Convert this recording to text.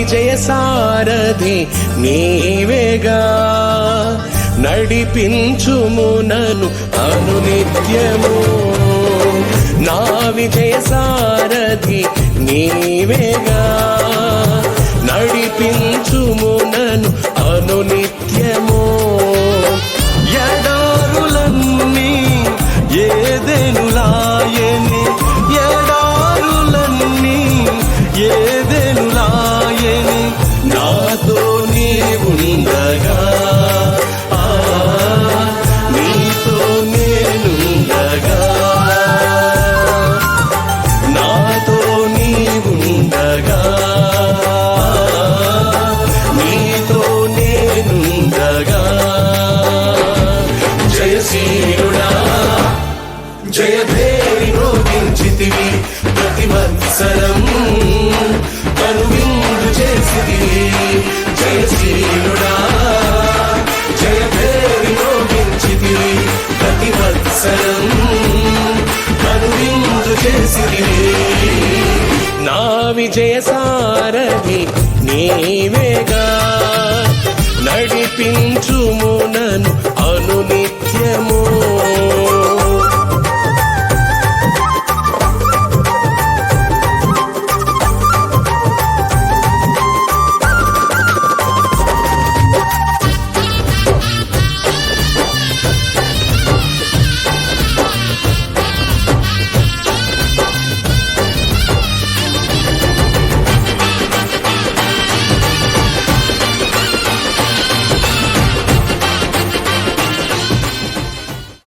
విజయ సారథి నీవేగా నడిపించుము నన్ను అనునిత్యము నా విజయ సారథి నీవేగా నడిపించుము నన్ను అనునిత్యము ఎడారులన్నీ ఏదెనులాయని ఎడారులన్నీ ఏదెనులాయని నాతో నీవుండగా నీతో నేనుండగా నాతో నీవుండగా నీతో నేనుండగా జయశీలుడా జయభేరి రోగించితివి ప్రతి వత్సరం కనువిందు చేసితివి జయశీలుడా జయభేరి రోగించితివి ప్రతి వత్సరం కనువిందు చేసితివి నా విజయ సారథి నీవేగా నడిపించుము నన్ను